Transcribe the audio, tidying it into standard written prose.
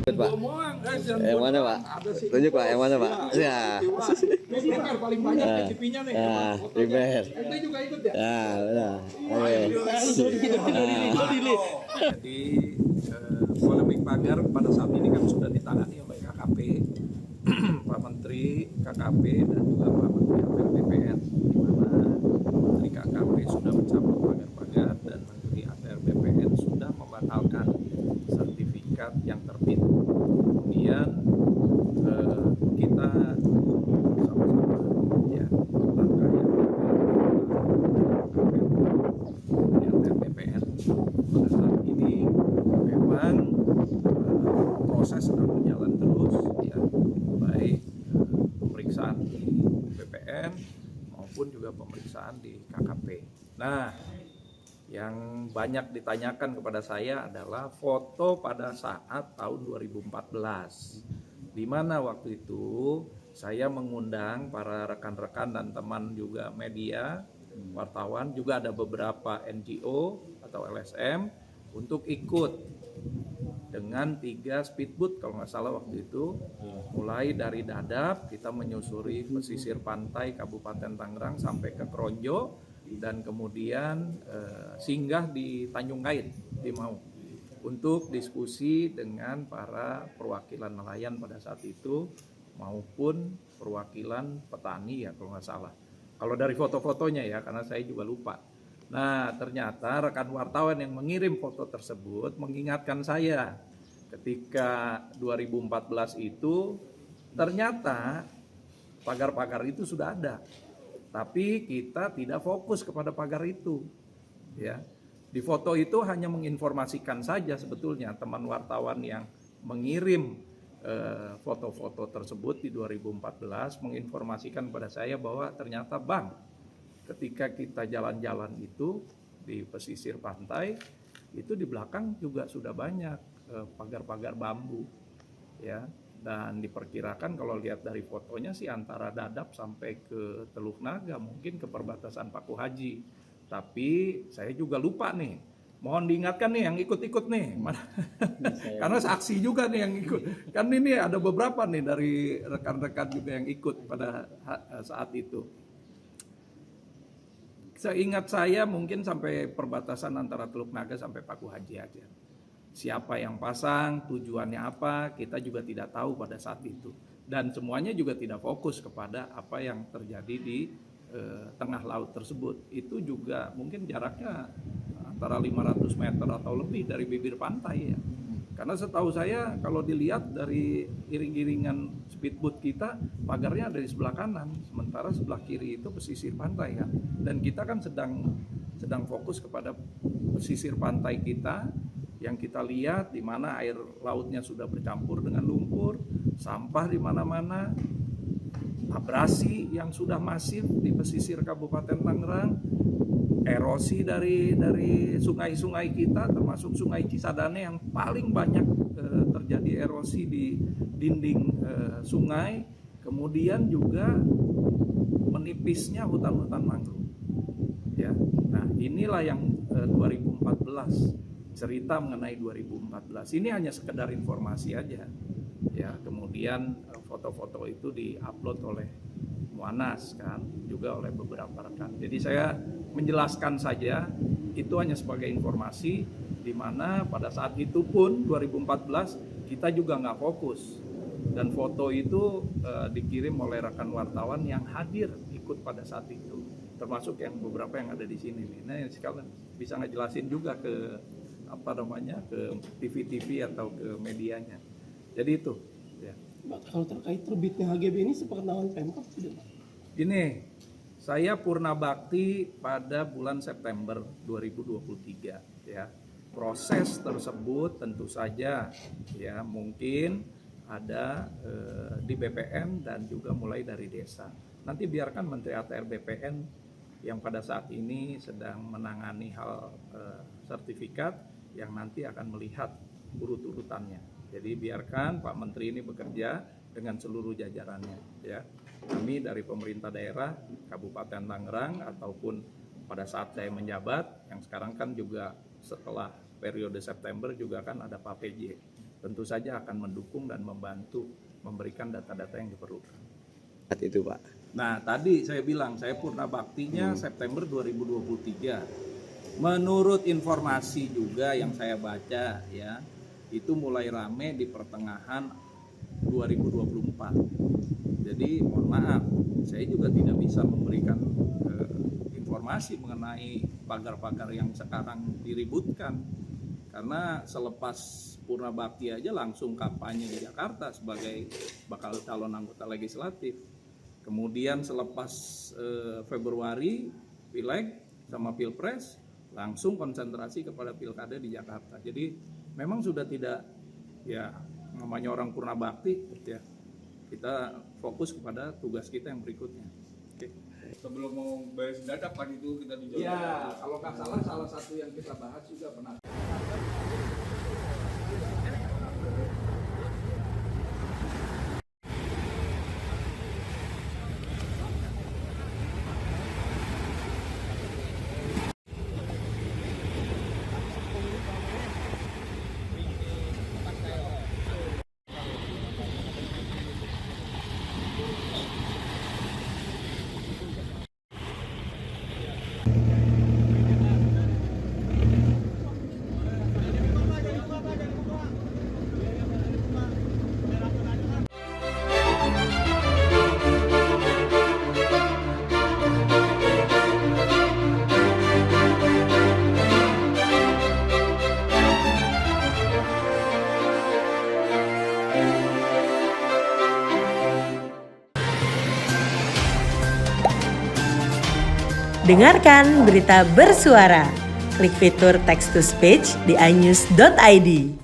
Pak. Yang mana Pak? Tunjuk Pak, yang mana Pak? Ya. Primer paling banyak CP-nya nih. Primer. Ente juga ikut ya? Ya, benar. Oke. Jadi polemik pagar pada saat ini kan sudah ditangani oleh KKP, Pak Menteri KKP dan juga Pak Menteri ATR BPN, di mana Menteri KKP sudah mencabut pagar-pagar dan Menteri ATR BPN sudah membatalkan sertifikat yang terbit. Kemudian kita sama-sama ya langkah yang di ATR BPN pada saat ini memang proses sedang berjalan terus ya, baik pemeriksaan di BPN maupun juga pemeriksaan di KKP. Nah, yang banyak ditanyakan kepada saya adalah foto pada saat tahun 2014, di mana waktu itu saya mengundang para rekan-rekan dan teman juga media, wartawan, juga ada beberapa NGO atau LSM untuk ikut dengan 3 speedboat kalau nggak salah waktu itu, mulai dari Dadap kita menyusuri pesisir pantai Kabupaten Tangerang sampai ke Kronjo dan kemudian singgah di Tanjung Kait di Mau untuk diskusi dengan para perwakilan nelayan pada saat itu maupun perwakilan petani ya kalau nggak salah. Kalau dari foto-fotonya ya, karena saya juga lupa. Nah, ternyata rekan wartawan yang mengirim foto tersebut mengingatkan saya ketika 2014 itu ternyata pagar-pagar itu sudah ada. Tapi kita tidak fokus kepada pagar itu. Ya. Di foto itu hanya menginformasikan saja sebetulnya teman wartawan yang mengirim foto-foto tersebut di 2014 menginformasikan kepada saya bahwa ternyata Bang, ketika kita jalan-jalan itu di pesisir pantai itu di belakang juga sudah banyak pagar-pagar bambu ya, dan diperkirakan kalau lihat dari fotonya sih antara Dadap sampai ke Teluk Naga, mungkin ke perbatasan Paku Haji. Tapi saya juga lupa nih, mohon diingatkan nih yang ikut-ikut nih, karena saksi juga nih yang ikut. Kan ini ada beberapa nih dari rekan-rekan juga yang ikut pada saat itu. Seingat saya mungkin sampai perbatasan antara Teluk Naga sampai Paku Haji aja. Siapa yang pasang, tujuannya apa, kita juga tidak tahu pada saat itu. Dan semuanya juga tidak fokus kepada apa yang terjadi di tengah laut tersebut. Itu juga mungkin jaraknya antara 500 meter atau lebih dari bibir pantai ya. Karena setahu saya kalau dilihat dari iring-iringan speedboat kita, pagarnya ada di sebelah kanan, sementara sebelah kiri itu pesisir pantai kan. Dan kita kan sedang fokus kepada pesisir pantai kita yang kita lihat di mana air lautnya sudah bercampur dengan lumpur, sampah di mana-mana, abrasi yang sudah masif di pesisir Kabupaten Tangerang, erosi dari sungai-sungai kita termasuk Sungai Cisadane yang paling banyak terjadi erosi di dinding sungai, kemudian juga menipisnya hutan-hutan mangrove. Ya. Nah, inilah yang 2014, cerita mengenai 2014. Ini hanya sekedar informasi aja. Ya, kemudian foto-foto itu diupload oleh Muanas kan, juga oleh beberapa rekan. Jadi saya menjelaskan saja, itu hanya sebagai informasi di mana pada saat itu pun 2014 kita juga nggak fokus. Dan foto itu dikirim oleh rekan wartawan yang hadir ikut pada saat itu, termasuk yang beberapa yang ada di sini nih. Nah, sekalian bisa ngejelasin juga ke ke TV-TV atau ke medianya. Jadi itu. Ya. Kalau terkait terbitnya HGB ini sepengetahuan Pemkab tidak? Ini saya purna bakti pada bulan September 2023 ya. Proses tersebut tentu saja ya mungkin ada di BPN dan juga mulai dari desa. Nanti biarkan Menteri ATR BPN yang pada saat ini sedang menangani hal sertifikat yang nanti akan melihat urut-urutannya. Jadi biarkan Pak Menteri ini bekerja dengan seluruh jajarannya ya. Kami dari pemerintah daerah Kabupaten Tangerang ataupun pada saat saya menjabat, yang sekarang kan juga setelah periode September juga kan ada Pak PJ tentu saja akan mendukung dan membantu memberikan data-data yang diperlukan. Saat itu Pak. Nah, tadi saya bilang saya purna baktinya September 2023. Menurut informasi juga yang saya baca ya, itu mulai rame di pertengahan 2024. Jadi mohon maaf, saya juga tidak bisa memberikan informasi mengenai pagar-pagar yang sekarang diributkan. Karena selepas purna bakti aja langsung kampanye di Jakarta sebagai bakal calon anggota legislatif. Kemudian selepas Februari Pileg sama Pilpres langsung konsentrasi kepada pilkada di Jakarta. Jadi memang sudah tidak, ya namanya orang purna bakti ya, kita fokus kepada tugas kita yang berikutnya. Oke. Sebelum mau beres dadak kan itu kita dijawab. Ya, kalau nggak salah satu yang kita bahas juga pernah. Dengarkan berita bersuara. Klik fitur text to speech di inews.id.